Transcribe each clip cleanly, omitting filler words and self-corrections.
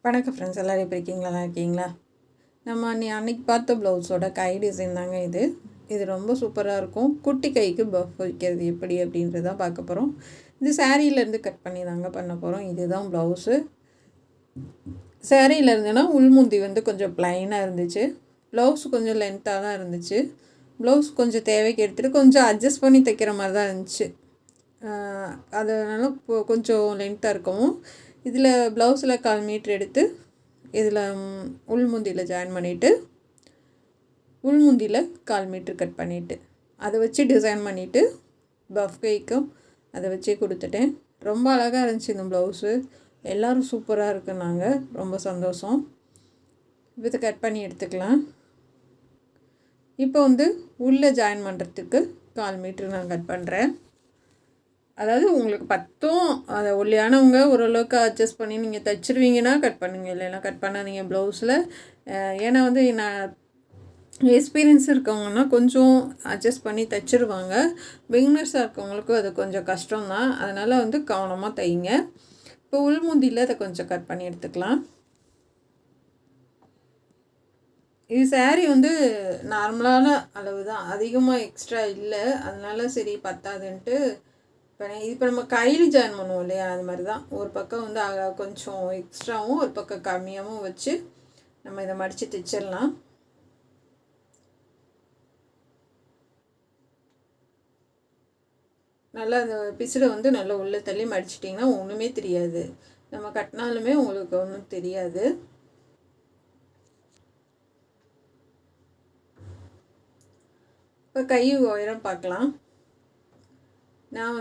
வணக்கம் ஃப்ரெண்ட்ஸ், எல்லோரும் எப்படி இருக்கீங்களா? நல்லா இருக்கீங்களா? நம்ம அன்றைக்கி பார்த்த ப்ளவுஸோட கை டிசைன் தாங்க இது ரொம்ப சூப்பராக இருக்கும். குட்டி கைக்கு பஃப் வைக்கிறது எப்படி அப்படின்றதான் பார்க்க போகிறோம். இது சாரீலேருந்து கட் பண்ணி தாங்க பண்ண போகிறோம். இதுதான் ப்ளவுஸு. சாரியில் இருந்துன்னா உள்முந்தி கொஞ்சம் ப்ளைனாக இருந்துச்சு. ப்ளவுஸ் கொஞ்சம் லென்த்தாக தான் இருந்துச்சு. ப்ளவுஸ் கொஞ்சம் தேவைக்கு எடுத்துகிட்டு கொஞ்சம் அட்ஜஸ்ட் பண்ணி தைக்கிற மாதிரி தான் இருந்துச்சு. அதனால கொஞ்சம் லென்த்தாக இருக்கவும் இதில் ப்ளவுஸில் 1/4 மீட்ரு எடுத்து இதில் உள்முந்தியில் ஜாயின் பண்ணிவிட்டு உள்முந்தியில் 1/4 மீட்ரு கட் பண்ணிவிட்டு அதை வச்சு டிசைன் பண்ணிவிட்டு பஃப் கைக்கும் அதை வச்சே கொடுத்துட்டேன். ரொம்ப அழகாக இருந்துச்சு இந்த ப்ளவுஸு. எல்லோரும் சூப்பராக இருக்குன்னாங்க. ரொம்ப சந்தோஷம். இதை கட் பண்ணி எடுத்துக்கலாம். இப்போ உள்ளே ஜாயின் பண்ணுறதுக்கு 1/4 மீட்ரு நான் கட் பண்ணுறேன். அதாவது உங்களுக்கு பத்தும் அதை ஒல்லியானவங்க ஓரளவுக்கு அட்ஜஸ்ட் பண்ணி நீங்கள் தைச்சிருவீங்கன்னா கட் பண்ணுங்கள், இல்லைன்னா கட் பண்ணாதீங்க ப்ளவுஸில். ஏன்னா நான் எக்ஸ்பீரியன்ஸ் இருக்கவங்கன்னா கொஞ்சம் அட்ஜஸ்ட் பண்ணி தைச்சிருவாங்க. பிகினர்ஸாக இருக்கவங்களுக்கும் அது கொஞ்சம் கஷ்டம்தான். அதனால் கவனமாக தைங்க. இப்போ உள்முந்தியில் அதை கொஞ்சம் கட் பண்ணி எடுத்துக்கலாம். இது சாரீ நார்மலான அளவு தான், அதிகமாக எக்ஸ்ட்ரா இல்லை. அதனால சரி பத்தாதுன்ட்டு இப்போ நம்ம கையில் ஜாயின் பண்ணுவோம் இல்லையா, அது மாதிரி தான். ஒரு பக்கம் கொஞ்சம் எக்ஸ்ட்ராவும் ஒரு பக்கம் கம்மியாகவும் வச்சு நம்ம இதை மடித்து தைச்சிடலாம். நல்லா அந்த பிசுடை நல்லா உள்ளே தள்ளி மடிச்சிட்டிங்கன்னா ஒன்றுமே தெரியாது. நம்ம கட்டினாலுமே உங்களுக்கு ஒன்றும் தெரியாது. இப்போ கை உயரம் பார்க்கலாம். நான்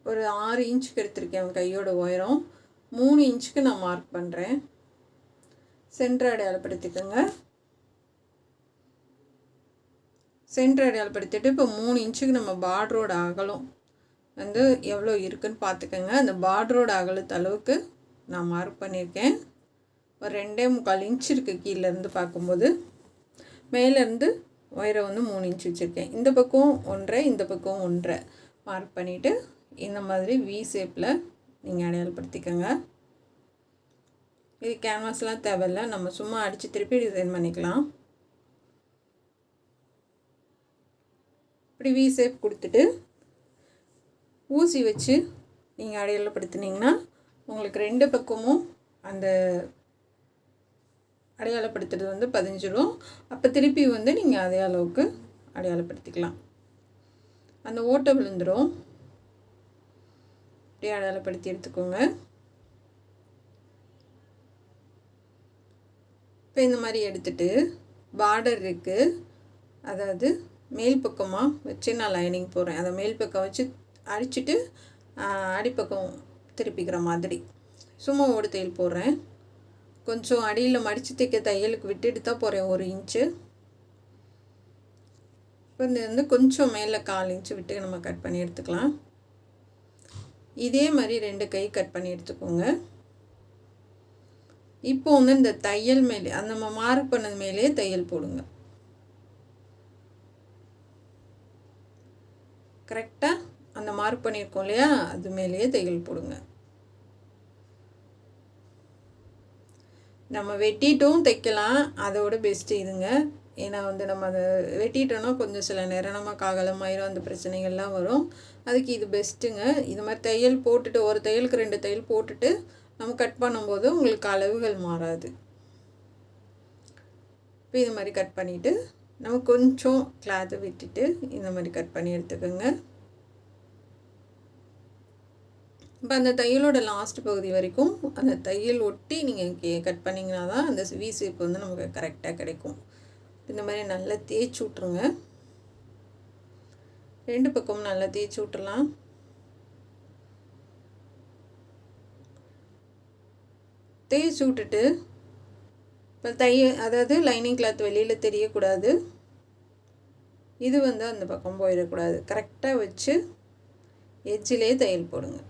ஒரு 6 இன்ச்சுக்கு எடுத்திருக்கேன் கையோட உயரம். 3 இன்ச்சுக்கு நான் மார்க் பண்ணுறேன். சென்டர் அடையாளப்படுத்திக்கோங்க. சென்டர் அடையாளப்படுத்திட்டு இப்போ 3 இன்ச்சுக்கு நம்ம பார்டரோட அகலம் எவ்வளோ இருக்குதுன்னு பார்த்துக்கோங்க. அந்த பார்டரோட அகலத்து அளவுக்கு நான் மார்க் பண்ணியிருக்கேன். ஒரு 2.25 இன்ச்சு இருக்குது கீழேருந்து பார்க்கும்போது. மேலேருந்து உயரம் 3 இன்ச்சு வச்சுருக்கேன். இந்த பக்கம் 1.5, இந்த பக்கம் 1.5 மார்க் பண்ணிவிட்டு இந்த மாதிரி வி ஷேப்பில் நீங்கள் அடையாளப்படுத்திக்கோங்க. இது கேன்வாஸ்லாம் தேவையில்லை, நம்ம சும்மா அடித்து திருப்பி டிசைன் பண்ணிக்கலாம். இப்படி வி ஷேப் கொடுத்துட்டு ஊசி வச்சு நீங்கள் அடையாளப்படுத்தினீங்கன்னா உங்களுக்கு 2 பக்கமும் அந்த அடையாளப்படுத்துறது பதிஞ்சிடும். அப்போ திருப்பி நீங்கள் அதே அளவுக்கு அடையாளப்படுத்திக்கலாம். அந்த ஓட்டை விழுந்துடும். அப்படியே அடையாளப்படுத்தி எடுத்துக்கோங்க. இப்போ இந்த மாதிரி எடுத்துகிட்டு பார்டர் இருக்குது, அதாவது மேல் பக்கமாக வச்சு நான் லைனிங் போடுறேன். அதை மேல் பக்கம் வச்சு அடிச்சுட்டு அடிப்பக்கம் திருப்பிக்கிற மாதிரி சும்மா ஓடு தையல் போடுறேன். கொஞ்சம் அடியில் மடித்து தைக்க தையலுக்கு விட்டுட்டு தான் போகிறேன் 1 இன்ச்சு. இப்போ இந்த கொஞ்சம் மேலே 1/4 இன்ச்சு விட்டு நம்ம கட் பண்ணி எடுத்துக்கலாம். இதே மாதிரி 2 கை கட் பண்ணி எடுத்துக்கோங்க. இப்போ இந்த தையல் மேலே அந்த நம்ம மார்க் பண்ணது மேலே தையல் போடுங்க. கரெக்டாக அந்த மார்க் பண்ணியிருக்கோம் இல்லையா, அது மேலேயே தையல் போடுங்க. நம்ம வெட்டிட்டும் தைக்கலாம், அதோட பெஸ்ட்டு இதுங்க. ஏன்னா நம்ம அதை வெட்டிட்டோன்னா கொஞ்சம் சில நேரம் நம்ம காகலமாயிரும், அந்த பிரச்சனைகள்லாம் வரும். அதுக்கு இது பெஸ்ட்டுங்க. இது மாதிரி தையல் போட்டுட்டு ஒரு தையலுக்கு 2 தையல் போட்டுட்டு நம்ம கட் பண்ணும்போது உங்களுக்கு அளவுகள் மாறாது. இப்போ இது மாதிரி கட் பண்ணிவிட்டு நம்ம கொஞ்சம் கிளாத்தை விட்டுட்டு இந்த மாதிரி கட் பண்ணி எடுத்துக்கோங்க. இப்போ அந்த தையலோட லாஸ்ட் பகுதி வரைக்கும் அந்த தையல் ஒட்டி நீங்கள் கட் பண்ணிங்கன்னா தான் அந்த வி ஷேப் நமக்கு கரெக்டாக கிடைக்கும். இந்த மாதிரி நல்லா தேய்ச்சி விட்ருங்க. 2 பக்கமும் நல்லா தேய்ச்சி விட்டுறலாம். தேய்ச்சி விட்டுட்டு இப்போ அதாவது லைனிங் கிளாத் வெளியில் தெரியக்கூடாது. இது அந்த பக்கம் போயிடக்கூடாது. கரெக்டாக வச்சு எட்ஜிலே தையல் போடுங்க.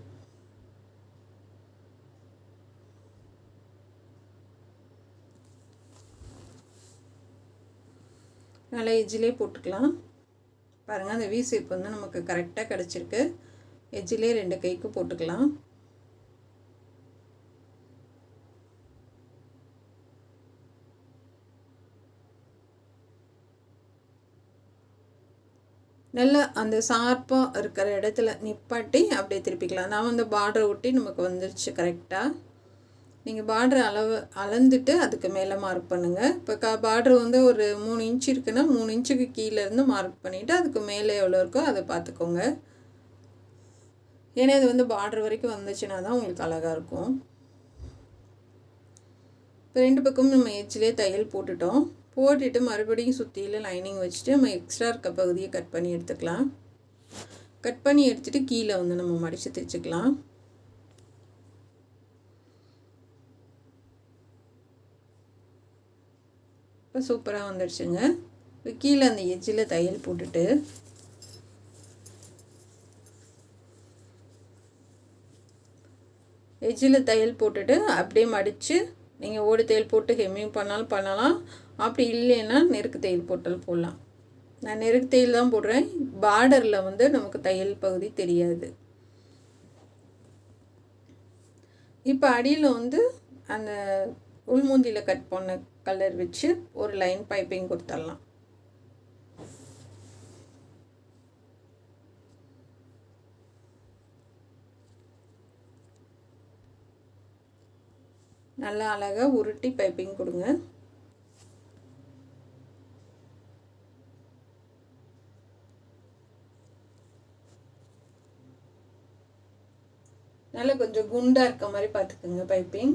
நல்லா எட்ஜிலே போட்டுக்கலாம். பாருங்கள், அந்த வி ஷேப் நமக்கு கரெக்டாக கிடச்சிருக்கு. எட்ஜிலே 2 கைக்கு போட்டுக்கலாம். நல்லா அந்த ஷார்ப்பாக இருக்கிற இடத்துல நிப்பாட்டி அப்படியே திருப்பிக்கலாம். நான் வந்து பார்டரை ஒட்டி நமக்கு வந்துருச்சு கரெக்டாக. நீங்கள் பார்டர் அளந்துட்டு அதுக்கு மேலே மார்க் பண்ணுங்கள். இப்போ பார்டர் வந்து ஒரு 3 இன்ச் இருக்குன்னா 3 இன்ச்சுக்கு கீழேருந்து மார்க் பண்ணிவிட்டு அதுக்கு மேலே எவ்வளோ இருக்கோ அதை பார்த்துக்கோங்க. ஏன்னா இது வந்து பார்டர் வரைக்கும் வந்துச்சுன்னா தான் உங்களுக்கு அழகாக இருக்கும். இப்போ 2 பக்கமும் நம்ம எட்ஜ்லேயே தையல் போட்டுட்டு மறுபடியும் சுற்றியில் லைனிங் வச்சுட்டு நம்ம எக்ஸ்ட்ரா இருக்க பகுதியை கட் பண்ணி எடுத்துக்கலாம். கட் பண்ணி எடுத்துகிட்டு கீழே வந்து நம்ம மடித்து தைச்சிக்கலாம். இப்போ சூப்பராக வந்துடுச்சுங்க. இப்போ கீழே அந்த எட்ஜில் தையல் போட்டுட்டு அப்படியே மடித்து நீங்கள் ஓடு தையல் போட்டு ஹெம்மிங் பண்ணாலும் பண்ணலாம். அப்படி இல்லைன்னா நெருக்கு தையல் போடலாம். நான் நெருக்கு தையல் தான் போடுறேன். பார்டரில் வந்து நமக்கு தையல் பகுதி தெரியாது. இப்போ அடியில் வந்து அந்த உள்மூந்தியில் கட் பண்ண கலர் வச்சு ஒரு லைன் பைப்பிங் கொடுத்துடலாம். நல்லா அழகாக உருட்டி பைப்பிங் கொடுங்க. நல்லா கொஞ்சம் குண்டாக இருக்க மாதிரி பார்த்துக்குங்க பைப்பிங்.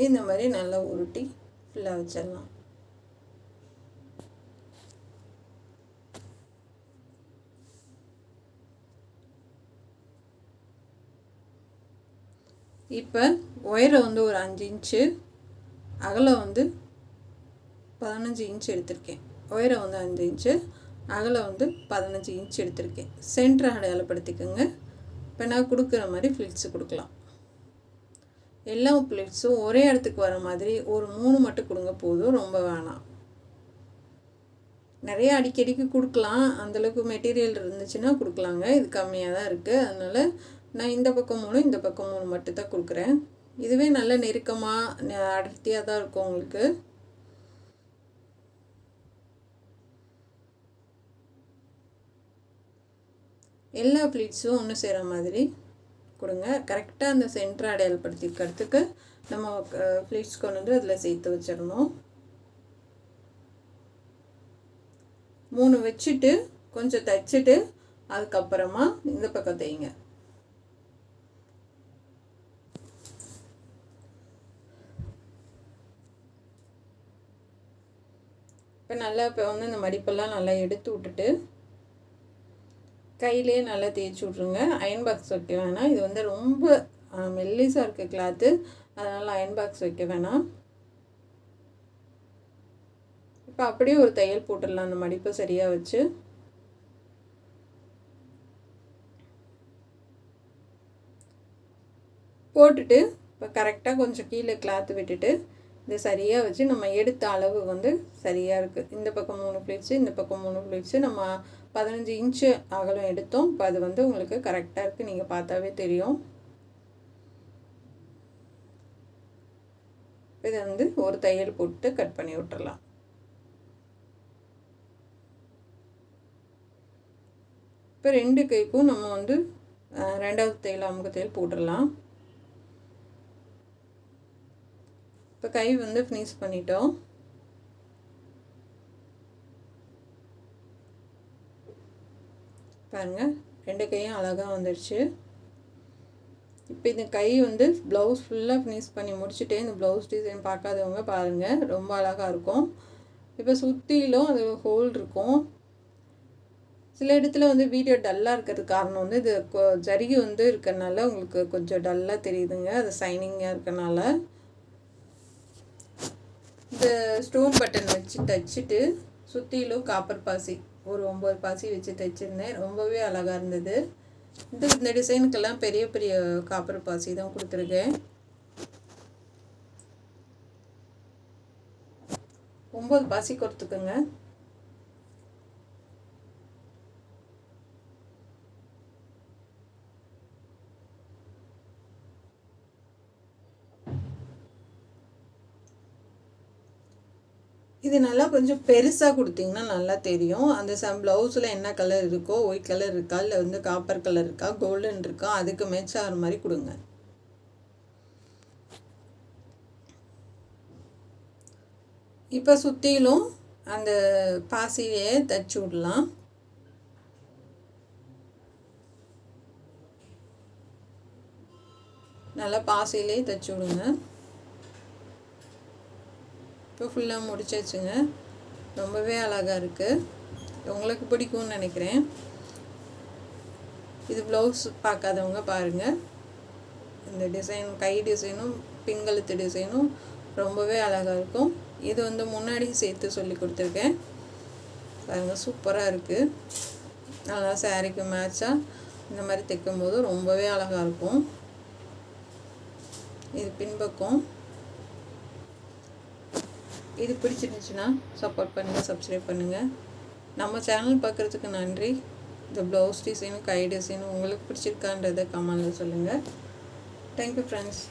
இந்த மாதிரி நல்லா உருட்டி ஃபுல்லாக வச்சிடலாம். இப்போ உயரம் வந்து ஒரு 5 இன்ச்சு, அகலம் வந்து 15 இன்ச் எடுத்திருக்கேன். உயரம் வந்து 5 இன்ச்சு, அகலம் வந்து 15 இன்ச் எடுத்திருக்கேன். சென்டரை அடையாளப்படுத்திக்கோங்க. இப்போ நான் கொடுக்குற மாதிரி ஃப்ளிட்ஸு கொடுக்கலாம். எல்லா ஃப்ளிட்ஸும் ஒரே இடத்துக்கு வர மாதிரி ஒரு 3 மட்டும் கொடுங்க போதும், ரொம்ப வேணாம். நிறைய அடிக்கடிக்கு கொடுக்கலாம், அந்தளவுக்கு மெட்டீரியல் இருந்துச்சுன்னா கொடுக்கலாங்க. இது கம்மியாக தான் இருக்குது, அதனால் நான் இந்த பக்கம் 3 இந்த பக்கம் 3 மட்டும் தான் கொடுக்குறேன். இதுவே நல்ல நெருக்கமாக அடர்த்தியாக தான் இருக்கும் உங்களுக்கு. எல்லா ஃப்ளீட்ஸும் ஒன்று சேர மாதிரி கொடுங்க. கரெக்டாக அந்த சென்டரை அடையாளப்படுத்திக்கிறதுக்கு நம்ம ஃப்ளீட்ஸ் கொண்டு வந்து அதில் சேர்த்து வச்சிடணும். 3 வச்சுட்டு கொஞ்சம் தைச்சிட்டு அதுக்கப்புறமா இந்த பக்கம் தைங்க. இப்போ வந்து இந்த மடிப்பெல்லாம் நல்லா எடுத்து விட்டுட்டு கையிலே நல்லா தேய்ச்சி விட்ருங்க. அயன் பாக்ஸ் வைக்க வேணாம். இது வந்து ரொம்ப மெல்லிஸாக இருக்க கிளாத்து, அதனால் அயன் பாக்ஸ் வைக்க வேணாம். இப்போ அப்படியே ஒரு தையல் போட்டுடலாம் அந்த மடிப்பை சரியாக வச்சு. போட்டுட்டு இப்போ கரெக்டாக கொஞ்சம் கீழே கிளாத்து விட்டுட்டு இதை சரியாக வச்சு நம்ம எடுத்த அளவு வந்து சரியாக இருக்குது. இந்த பக்கம் 3 ப்ளீட்ஸு, இந்த பக்கம் 3 ப்ளீட்ஸு, நம்ம 15 இன்ச்சு அகலம் எடுத்தோம். இப்போ அது வந்து உங்களுக்கு கரெக்டாக இருக்குது, நீங்கள் பார்த்தாவே தெரியும். இதை வந்து ஒரு தையல் போட்டு கட் பண்ணி விட்டுறலாம். இப்போ 2 கைக்கும் நம்ம வந்து 2வது தையல் அமுக்கு தையல் போட்டுடலாம். இப்போ கை வந்து ஃபினிஷ் பண்ணிட்டோம். பாருங்கள், 2 கையும் அழகாக வந்துடுச்சு. இப்போ இந்த கை வந்து ப்ளவுஸ் ஃபுல்லாக ஃபினிஷ் பண்ணி முடிச்சுட்டே இந்த ப்ளவுஸ் டிசைன் பார்க்காதவங்க பாருங்கள், ரொம்ப அழகாக இருக்கும். இப்போ சுற்றிலும் அது ஹோல் இருக்கும். சில இடத்துல வந்து வீடியோ டல்லாக இருக்கிறதுக்கு காரணம் வந்து இது ஜரிகை வந்து இருக்கிறனால உங்களுக்கு கொஞ்சம் டல்லாக தெரியுதுங்க, அது சைனிங்காக இருக்கிறனால. இந்த ஸ்டோன் பட்டன் வச்சு தைச்சிட்டு சுற்றிலும் காப்பர் பாசி ஒரு 9 பாசி வச்சு தைச்சிருந்தேன். ரொம்பவே அழகாக இருந்தது. இந்த டிசைனுக்கெல்லாம் பெரிய பெரிய காப்பர் பாசி தான் கொடுத்துருக்கேன். 9 பாசி கொடுத்துக்குங்க. இது நல்லா கொஞ்சம் பெருசாக கொடுத்திங்கன்னா நல்லா தெரியும். அந்த ப்ளவுஸில் என்ன கலர் இருக்கோ, ஒயிட் கலர் இருக்கா இல்லை வந்து காப்பர் கலர் இருக்கா, கோல்டன் இருக்கா, அதுக்கு மேட்ச் ஆகிற மாதிரி கொடுங்க. இப்போ சுற்றிலும் அந்த பாசிலையே தைச்சி விடலாம். நல்லா பாசிலே தைச்சி விடுங்க. இப்போ ஃபுல்லாக முடிச்சாச்சுங்க. ரொம்பவே அழகாக இருக்குது. உங்களுக்கு பிடிக்கும்னு நினைக்கிறேன். இது ப்ளவுஸ் பார்க்காதவங்க பாருங்கள். இந்த டிசைன் கை டிசைனும் பின்கழுத்து டிசைனும் ரொம்பவே அழகாக இருக்கும். இது வந்து முன்னாடி சேர்த்து சொல்லி கொடுத்துருக்கேன் பாருங்கள். சூப்பராக இருக்குது. நல்லா சாரீக்கு மேட்சாக இந்த மாதிரி தைக்கும்போது ரொம்பவே அழகாக இருக்கும். இது பின்பக்கம். இது பிடிச்சிருந்துச்சுன்னா சப்போர்ட் பண்ணுங்கள், சப்ஸ்கிரைப் பண்ணுங்கள். நம்ம சேனல் பார்க்குறதுக்கு நன்றி. இந்த ப்ளவுஸ் டிசைனும் கை டிசைனும் உங்களுக்கு பிடிச்சிருக்கான்றதை கமெண்ட்டில் சொல்லுங்கள். Thank you friends.